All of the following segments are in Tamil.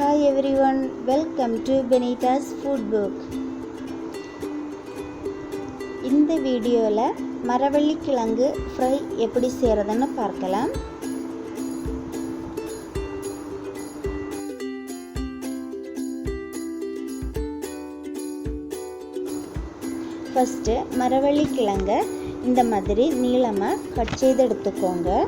Hi everyone, welcome to Benita's Food Book. இந்த வீடியோல மரவள்ளி கிழங்கு ஃப்ரை எப்படி செய்யறதுன்னு பார்க்கலாம். ஃபர்ஸ்ட் மரவள்ளி கிழங்க இந்த மாதிரி நீளமா கட் செய்து எடுத்துக்கோங்க.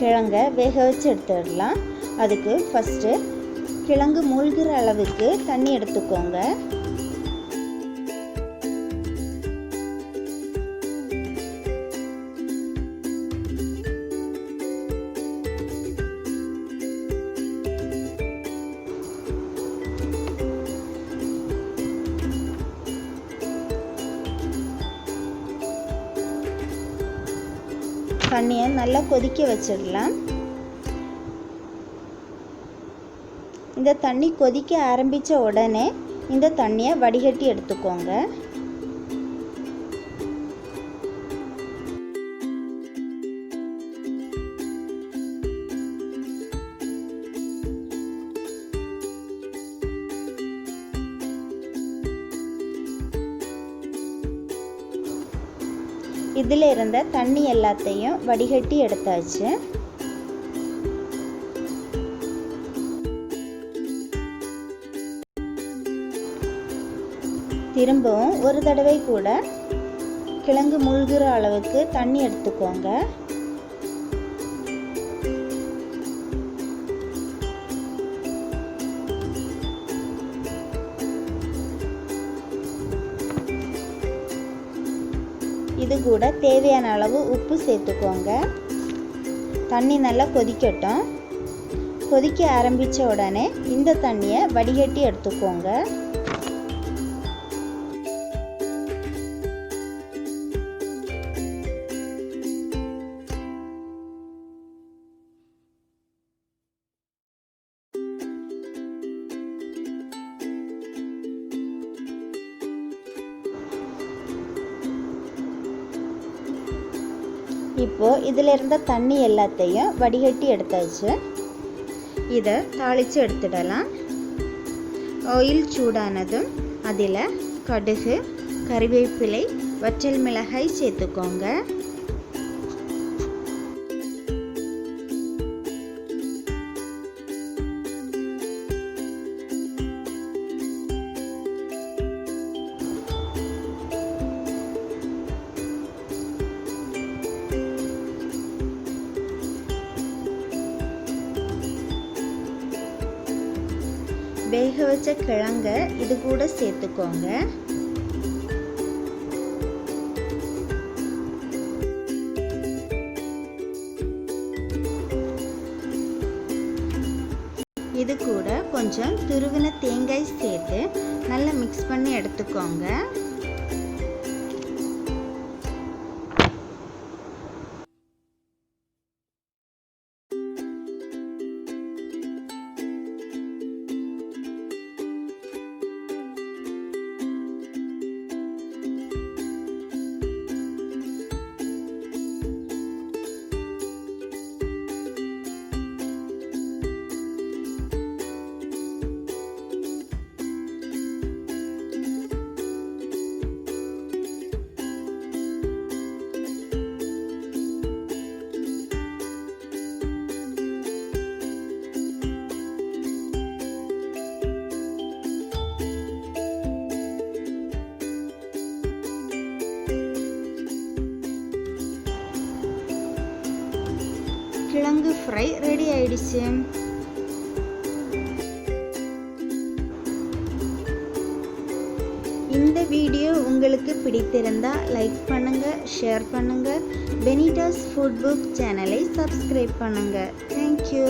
கிழங்கை வேக வச்சு எடுத்துடலாம். அதுக்கு ஃபஸ்ட்டு கிழங்கு மூழ்கிற அளவுக்கு தண்ணி எடுத்துக்கோங்க. தண்ணியை நல்லா கொதிக்க வச்சிடலாம். இந்த தண்ணி கொதிக்க ஆரம்பித்த உடனே இந்த தண்ணியை வடிகட்டி எடுத்துக்கோங்க. இதில் இருந்த தண்ணி எல்லாத்தையும் வடிகட்டி எடுத்தாச்சு. திரும்பவும் ஒரு தடவை கூட கிழங்கு மூழ்கிற அளவுக்கு தண்ணி எடுத்துக்கோங்க. இது கூட தேவையான அளவு உப்பு சேர்த்துக்கோங்க. தண்ணி நல்லா கொதிக்கட்டும். கொதிக்க ஆரம்பித்த உடனே இந்த தண்ணியை வடிகட்டி எடுத்துக்கோங்க. இப்போ இதில் இருந்த தண்ணி எல்லாத்தையும் வடிகட்டி எடுத்தாச்சு. இதை தாளித்து எடுத்துடலாம். ஆயில் சூடானதும் அதில் கடுகு, கறிவேப்பிலை, வற்றல் மிளகாய் சேர்த்துக்கோங்க. வேக வச்ச கிழங்க இது கூட சேர்த்துக்கோங்க. இது கூட கொஞ்சம் துருவின தேங்காய் சேர்த்து நல்லா மிக்ஸ் பண்ணி எடுத்துக்கோங்க. கிழங்கு ஃப்ரை ரெடி ஆயிடுச்சு. இந்த வீடியோ உங்களுக்கு பிடித்திருந்தா லைக் பண்ணுங்க, ஷேர் பண்ணுங்க. பெனிட்டாஸ் ஃபுட் புக் சேனலை சப்ஸ்கிரைப் பண்ணுங்க. தேங்க்யூ.